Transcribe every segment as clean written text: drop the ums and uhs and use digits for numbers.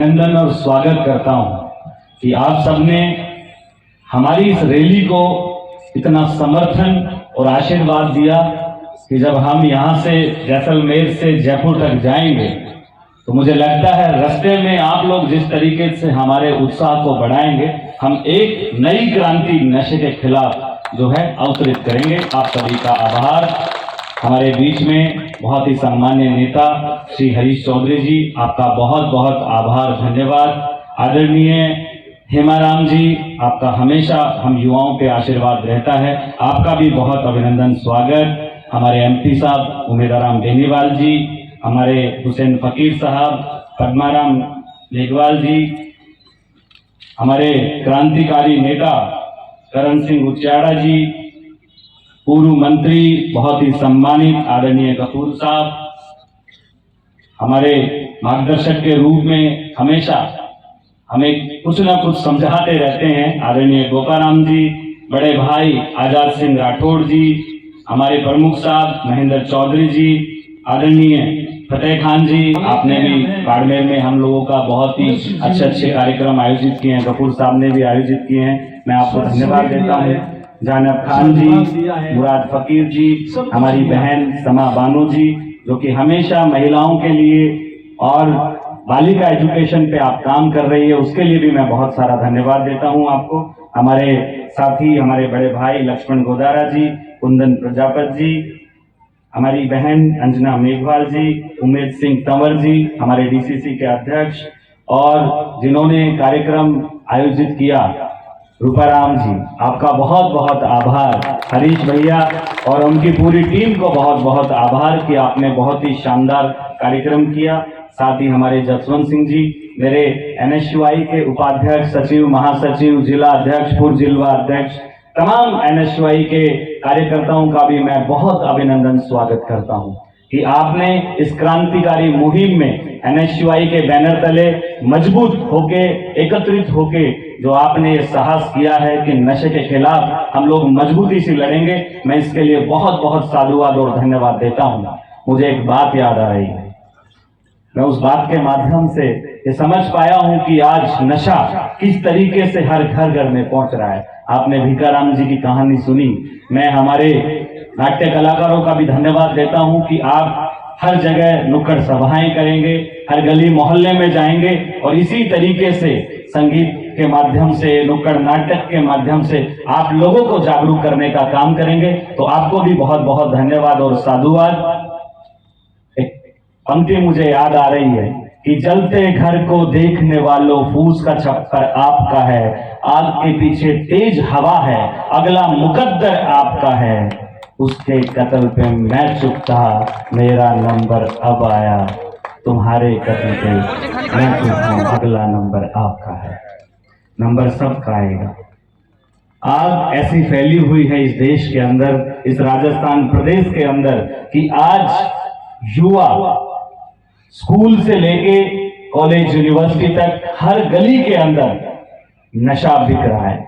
अभिनंदन और स्वागत करता हूं कि आप सबने हमारी इस रैली को इतना समर्थन और आशीर्वाद दिया कि जब हम यहां से जैसलमेर से जयपुर तक जाएंगे तो मुझे लगता है रास्ते में आप लोग जिस तरीके से हमारे उत्साह को बढ़ाएंगे, हम एक नई क्रांति नशे के खिलाफ जो है अवतरित करेंगे। आप सभी का आभार। हमारे बीच में बहुत ही सम्मान्य नेता श्री हरीश चौधरी जी, आपका बहुत बहुत आभार, धन्यवाद। आदरणीय हेमाराम जी, आपका हमेशा हम युवाओं पे आशीर्वाद रहता है, आपका भी बहुत अभिनंदन, स्वागत। हमारे एमपी साहब उमेदाराम बेनीवाल जी, हमारे हुसैन फकीर साहब, पद्माराम मेघवाल जी, हमारे क्रांतिकारी नेता करण सिंह उच्चाड़ा जी, पूर्व मंत्री बहुत ही सम्मानित आदरणीय कपूर साहब, हमारे मार्गदर्शक के रूप में हमेशा हमें कुछ न कुछ समझाते रहते हैं आदरणीय गोपाराम जी, बड़े भाई आजाद सिंह राठौड़ जी, हमारे प्रमुख साहब महेंद्र चौधरी जी, आदरणीय फतेह खान जी, आपने भी बाड़मेर में हम लोगों का बहुत ही अच्छे कार्यक्रम आयोजित किए हैं, कपूर साहब ने भी आयोजित किए हैं, मैं आपको धन्यवाद देता हूँ। जानब खान जी, मुराद फकीर जी, हमारी बहन समा बानो जी, जो कि हमेशा महिलाओं के लिए और बालिका एजुकेशन पे आप काम कर रही है, उसके लिए भी मैं बहुत सारा धन्यवाद देता हूं आपको। हमारे साथी, हमारे बड़े भाई लक्ष्मण गोदारा जी, कुंदन प्रजापत जी, हमारी बहन अंजना मेघवाल जी, उमेद सिंह तंवर जी, हमारे डीसीसी के अध्यक्ष, और जिन्होंने कार्यक्रम आयोजित किया रूपाराम जी, आपका बहुत बहुत आभार। हरीश भैया और उनकी पूरी टीम को बहुत बहुत आभार कि आपने बहुत ही शानदार कार्यक्रम किया। साथ ही हमारे जसवंत सिंह जी, मेरे एनएसयूआई के उपाध्यक्ष, सचिव, महासचिव, जिला अध्यक्ष, पूर्व जिला अध्यक्ष, तमाम एनएसयूआई के कार्यकर्ताओं का भी मैं बहुत अभिनंदन स्वागत करता हूं कि आपने इस क्रांतिकारी मुहिम में एनएसयूआई के बैनर तले मजबूत होके, एकत्रित होके जो आपने ये साहस किया है कि नशे के खिलाफ हम लोग मजबूती से लड़ेंगे, मैं इसके लिए बहुत बहुत साधुवाद और धन्यवाद देता हूं। मुझे एक बात याद आ रही है, मैं उस बात के माध्यम से ये समझ पाया हूं कि आज नशा किस तरीके से हर घर घर में पहुंच रहा है। आपने भिकाराम जी की कहानी सुनी, मैं हमारे नाट्य कलाकारों का भी धन्यवाद देता हूं कि आप हर जगह नुक्कड़ सभाएं करेंगे, हर गली मोहल्ले में जाएंगे और इसी तरीके से संगीत के माध्यम से, नुक्कड़ नाटक के माध्यम से आप लोगों को जागरूक करने का काम करेंगे। तो आपको भी बहुत बहुत धन्यवाद और साधुवाद। एक पंक्ति मुझे याद आ रही है कि जलते घर को देखने वालों, फूस का छप्पर आपका है, आग के पीछे तेज हवा है, अगला मुकद्दर आपका है, उसके कत्ल पे मैं चुप था, मेरा नंबर अब आया, तुम्हारे कत्ल पे मैं चुप हूं, अगला नंबर आपका है। नंबर सबका आएगा। आग ऐसी फैली हुई है इस देश के अंदर, इस राजस्थान प्रदेश के अंदर, कि आज युवा स्कूल से लेके कॉलेज, यूनिवर्सिटी तक हर गली के अंदर नशा बिक रहा है।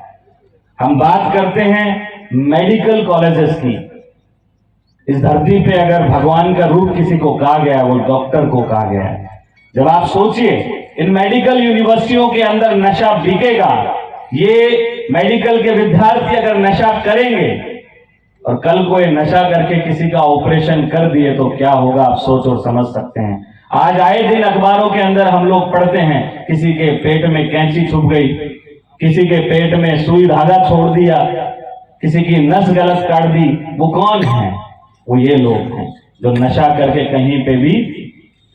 हम बात करते हैं मेडिकल कॉलेजेस की। इस धरती पे अगर भगवान का रूप किसी को कहा गया, वो डॉक्टर को कहा गया है। जब आप सोचिए इन मेडिकल यूनिवर्सिटियों के अंदर नशा बिकेगा, ये मेडिकल के विद्यार्थी अगर नशा करेंगे और कल को ये नशा करके किसी का ऑपरेशन कर दिए तो क्या होगा, आप सोच और समझ सकते हैं। आज आए दिन अखबारों के अंदर हम लोग पढ़ते हैं, किसी के पेट में कैंची छुप गई, किसी के पेट में सुई धागा छोड़ दिया, किसी की नस गलत काट दी। वो कौन है? वो ये लोग हैं जो नशा करके कहीं पे भी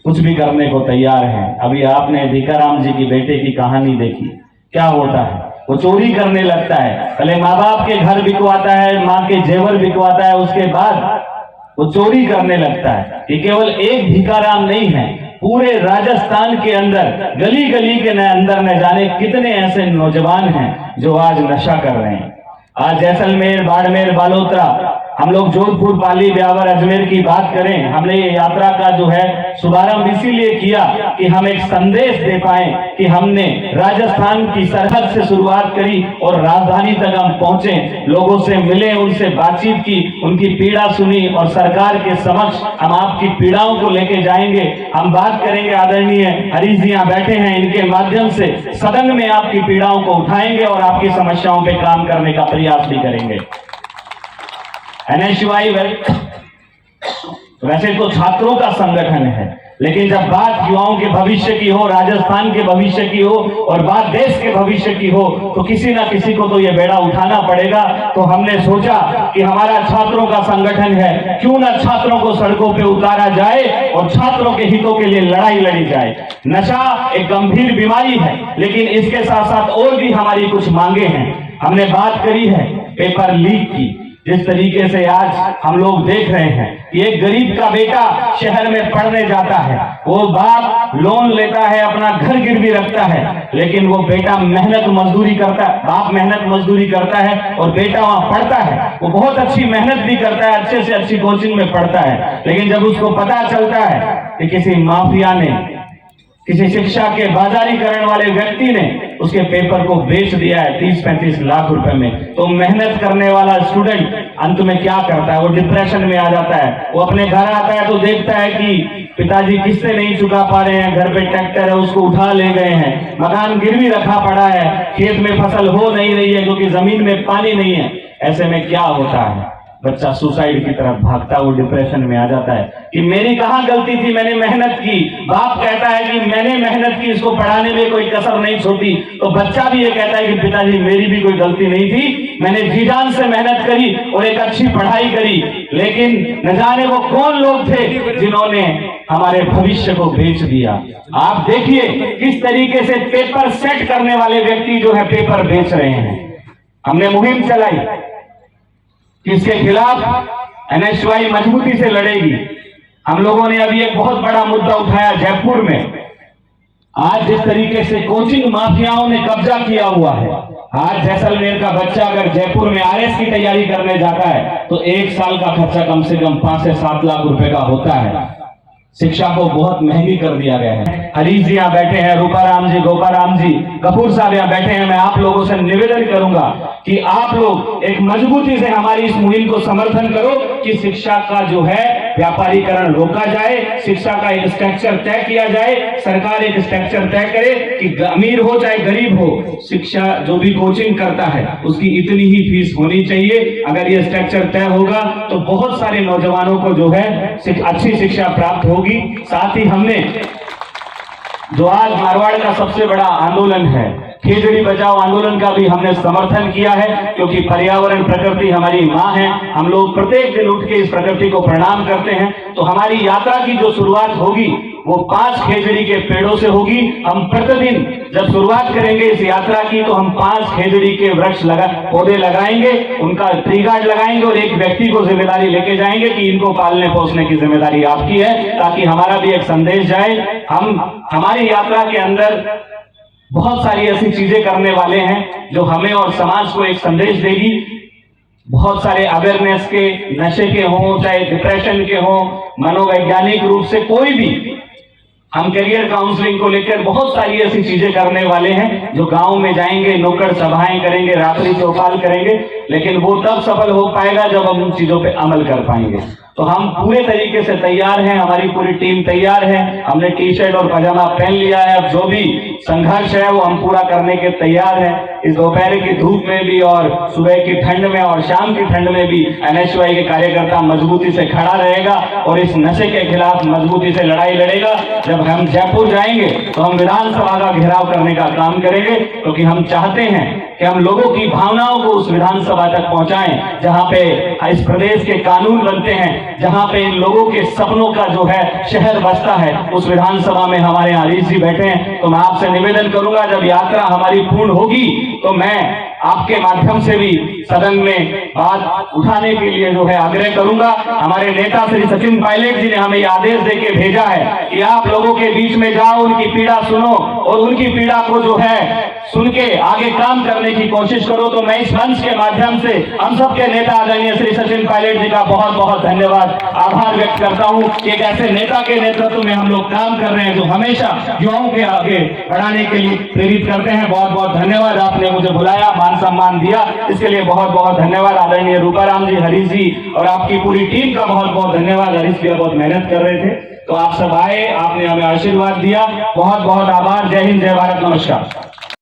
कुछ भी करने को तैयार हैं। अभी आपने भिकाराम जी की बेटे की कहानी देखी, क्या होता है, वो चोरी करने लगता है, पहले माँ बाप के घर बिकवाता है, माँ के जेवर बिकवाता है, उसके बाद वो चोरी करने लगता है। ये केवल एक भिकाराम नहीं है, पूरे राजस्थान के अंदर गली गली के अंदर न जाने कितने ऐसे नौजवान हैं जो आज नशा कर रहे हैं। आज जैसलमेर, बाड़मेर, बालोतरा हम लोग जोधपुर, पाली, ब्यावर, अजमेर की बात करें, हमने ये यात्रा का जो है शुभारंभ इसीलिए किया कि हम एक संदेश दे पाए कि हमने राजस्थान की सरहद से शुरुआत करी और राजधानी तक हम पहुंचे, लोगों से मिले, उनसे बातचीत की, उनकी पीड़ा सुनी और सरकार के समक्ष हम आपकी पीड़ाओं को लेके जाएंगे। हम बात करेंगे, आदरणीय हरीश जी यहाँ बैठे हैं, इनके माध्यम से सदन में आपकी पीड़ाओं को उठाएंगे और आपकी समस्याओं पे काम करने का प्रयास भी करेंगे। NSUI वैसे तो छात्रों का संगठन है, लेकिन जब बात युवाओं के भविष्य की हो, राजस्थान के भविष्य की हो और बात देश के भविष्य की हो, तो किसी ना किसी को तो ये बेड़ा उठाना पड़ेगा। तो हमने सोचा कि हमारा छात्रों का संगठन है, क्यों ना छात्रों को सड़कों पे उतारा जाए और छात्रों के हितों के लिए लड़ाई लड़ी जाए। नशा एक गंभीर बीमारी है, लेकिन इसके साथ साथ और भी हमारी कुछ मांगे हैं। हमने बात करी है पेपर लीक की। जिस तरीके से आज हम लोग देख रहे हैं कि एक गरीब का बेटा शहर में पढ़ने जाता है, वो बाप लोन लेता है, अपना घर गिरवी रखता है, लेकिन वो बेटा मेहनत मजदूरी करता है, बाप मेहनत मजदूरी करता है और बेटा वहां पढ़ता है। वो बहुत अच्छी मेहनत भी करता है, अच्छे से अच्छी कोचिंग में पढ़ता है, लेकिन जब उसको पता चलता है कि किसी माफिया ने, किसी शिक्षा के बाजारीकरण वाले व्यक्ति ने उसके पेपर को बेच दिया है 30-35 लाख रुपए में, तो मेहनत करने वाला स्टूडेंट अंत में क्या करता है? वो डिप्रेशन में आ जाता है। वो अपने घर आता है तो देखता है कि पिताजी किस्से नहीं चुका पा रहे हैं, घर पे ट्रैक्टर है उसको उठा ले गए हैं, मकान गिरवी रखा पड़ा है, खेत में फसल हो नहीं रही है क्योंकि जमीन में पानी नहीं है। ऐसे में क्या होता है? बच्चा सुसाइड की तरफ भागता, वो डिप्रेशन में आ जाता है कि मेरी कहां गलती थी, मैंने मेहनत की। बाप कहता है कि मैंने मेहनत की, इसको पढ़ाने में कोई कसर नहीं छोड़ी, तो बच्चा भी ये कहता है कि पिताजी मेरी भी कोई गलती नहीं थी, मैंने जी जान से मेहनत करी और एक अच्छी पढ़ाई करी। लेकिन न जाने वो कौन लोग थे जिन्होंने हमारे भविष्य को बेच दिया। आप देखिए किस तरीके से पेपर सेट करने वाले व्यक्ति जो है पेपर बेच रहे हैं। हमने मुहिम चलाई, इसके खिलाफ NSUI मजबूती से लड़ेगी। हम लोगों ने अभी एक बहुत बड़ा मुद्दा उठाया जयपुर में। आज जिस तरीके से कोचिंग माफियाओं ने कब्जा किया हुआ है, आज जैसलमेर का बच्चा अगर जयपुर में RS की तैयारी करने जाता है तो 1 साल का खर्चा कम से कम 5 से 7 लाख रुपए का होता है। शिक्षा को बहुत महंगी कर दिया गया है। हरीश जी यहाँ बैठे हैं, रूपाराम जी, गोपाराम जी, कपूर साहब यहाँ बैठे हैं। मैं आप लोगों से निवेदन करूंगा कि आप लोग एक मजबूती से हमारी इस मुहिम को समर्थन करो कि शिक्षा का जो है व्यापारीकरण रोका जाए, शिक्षा का एक स्ट्रक्चर तय किया जाए, सरकार एक स्ट्रक्चर तय करे कि अमीर हो चाहे गरीब हो, शिक्षा जो भी कोचिंग करता है उसकी इतनी ही फीस होनी चाहिए। अगर ये स्ट्रक्चर तय होगा तो बहुत सारे नौजवानों को जो है अच्छी शिक्षा प्राप्त होगी। साथ ही हमने जो आज मारवाड़ का सबसे बड़ा आंदोलन है, खेजड़ी बचाओ आंदोलन का भी हमने समर्थन किया है, क्योंकि पर्यावरण प्रकृति हमारी माँ है। हम लोग प्रत्येक दिन उठ के इस प्रकृति को प्रणाम करते हैं। तो हमारी यात्रा की जो शुरुआत होगी वो 5 खेजड़ी के पेड़ों से होगी। हम प्रतिदिन जब शुरुआत करेंगे इस यात्रा की तो हम 5 खेजड़ी के वृक्ष पौधे लगाएंगे, उनका ट्री गार्ड लगाएंगे और एक व्यक्ति को जिम्मेदारी लेके जाएंगे कि इनको पालने पोसने की जिम्मेदारी आपकी है, ताकि हमारा भी एक संदेश जाए। हमारी यात्रा के अंदर बहुत सारी ऐसी चीजें करने वाले हैं जो हमें और समाज को एक संदेश देगी। बहुत सारे अवेयरनेस के, नशे के हों चाहे डिप्रेशन के हों, मनोवैज्ञानिक रूप से कोई भी, हम करियर काउंसलिंग को लेकर बहुत सारी ऐसी चीजें करने वाले हैं जो गांव में जाएंगे, नुक्कड़ सभाएं करेंगे, रात्रि चौपाल करेंगे, लेकिन वो तब सफल हो पाएगा जब हम उन चीजों पे अमल कर पाएंगे। तो हम पूरे तरीके से तैयार हैं, हमारी पूरी टीम तैयार है। हमने टी-शर्ट और पजामा पहन लिया है। अब जो भी संघर्ष है वो हम पूरा करने के तैयार हैं। इस दोपहर की धूप में भी और सुबह की ठंड में और शाम की ठंड में भी NSUI के कार्यकर्ता मजबूती से खड़ा रहेगा और इस नशे के खिलाफ मजबूती से लड़ाई लड़ेगा। जब हम जयपुर जाएंगे तो हम विधानसभा का घेराव करने का काम करेंगे, क्योंकि हम चाहते हैं कि हम लोगों की भावनाओं को उस विधानसभा तक पहुंचाएं जहां पे इस प्रदेश के कानून बनते हैं, जहां पे इन लोगों के सपनों का जो है शहर बसता है। उस विधानसभा में हमारे हरीश जी बैठे हैं। तो मैं आपसे निवेदन करूंगा, जब यात्रा हमारी पूर्ण होगी तो मैं आपके माध्यम से भी सदन में बात उठाने के लिए जो है आग्रह करूंगा। हमारे नेता श्री सचिन पायलट जी ने हमें ये आदेश देके भेजा है कि आप लोगों के बीच में जाओ, उनकी पीड़ा सुनो और उनकी पीड़ा को जो है सुन के आगे काम करने की कोशिश करो। तो मैं इस मंच के माध्यम से हम सबके नेता आदरणीय श्री सचिन पायलट जी का बहुत बहुत धन्यवाद, आभार व्यक्त करता हूं कि एक ऐसे नेता के नेतृत्व में हम लोग काम कर रहे हैं जो हमेशा युवाओं के आगे बढ़ाने के लिए प्रेरित करते हैं। बहुत बहुत धन्यवाद, आपने मुझे बुलाया, मान सम्मान दिया, इसके लिए बहुत बहुत धन्यवाद। आदरणीय रूपाराम जी, हरीश जी और आपकी पूरी टीम का बहुत बहुत धन्यवाद। हरीश जी बहुत मेहनत कर रहे थे, तो आप सब आए, आपने हमें आशीर्वाद दिया, बहुत बहुत आभार। जय हिंद, जय भारत, नमस्कार।